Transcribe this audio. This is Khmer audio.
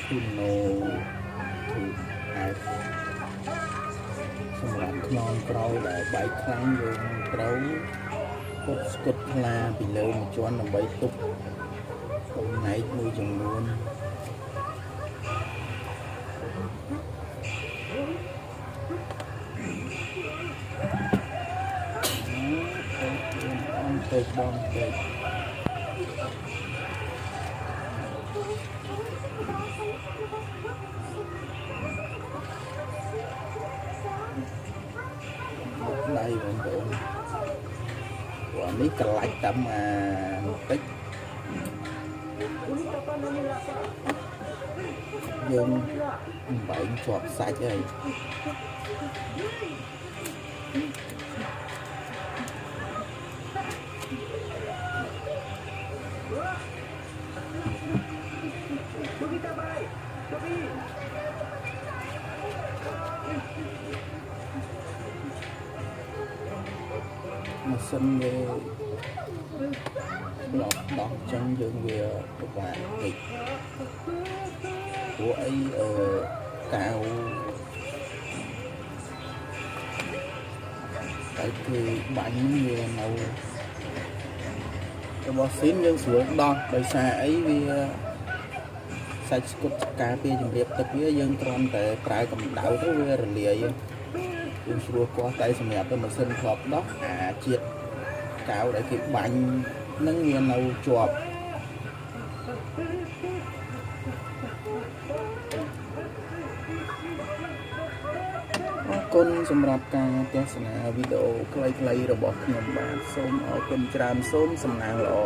Suno to F សម្រាប់ខ្នងក្រោយដែលបែកខ្លាំងយើងត្រូវពុតស្គុតថ្លាពីលើមួយជាន់ដើម្បីទប់ចំណែកមួយចំនួនទៅបងទៅដៃបងប្អូនព្រោះនេះកន្លាច់តាមបន្តិចយើងបែងជាប់សាច់ហើយម៉ាស៊ីនវាឡប់ដោះចឹងយើងវាពិបាកតិចព្រោះអីកាវតែគឺបាញ់វានៅរបស់ស៊ីនយើងស្រួលដោះដោយសារអីវាសាច់ស្គុតការពារជំរាបទឹកវាយើងគ្រាន់តែប្រើកម្ដៅទៅវារលាយយើងស្រួលគាស់តែសម្រាប់ទៅម៉ាស៊ីនធ្លាប់ដោះជាតិកាវដែលគេបាញ់នឹងវានៅជាប់អរគុណសម្រាប់ការទស្សនាវីដេអូខ្លីៗរបស់ខ្ញុំបាទសូមអរគុណច្រើនសូមសំណាងល្អ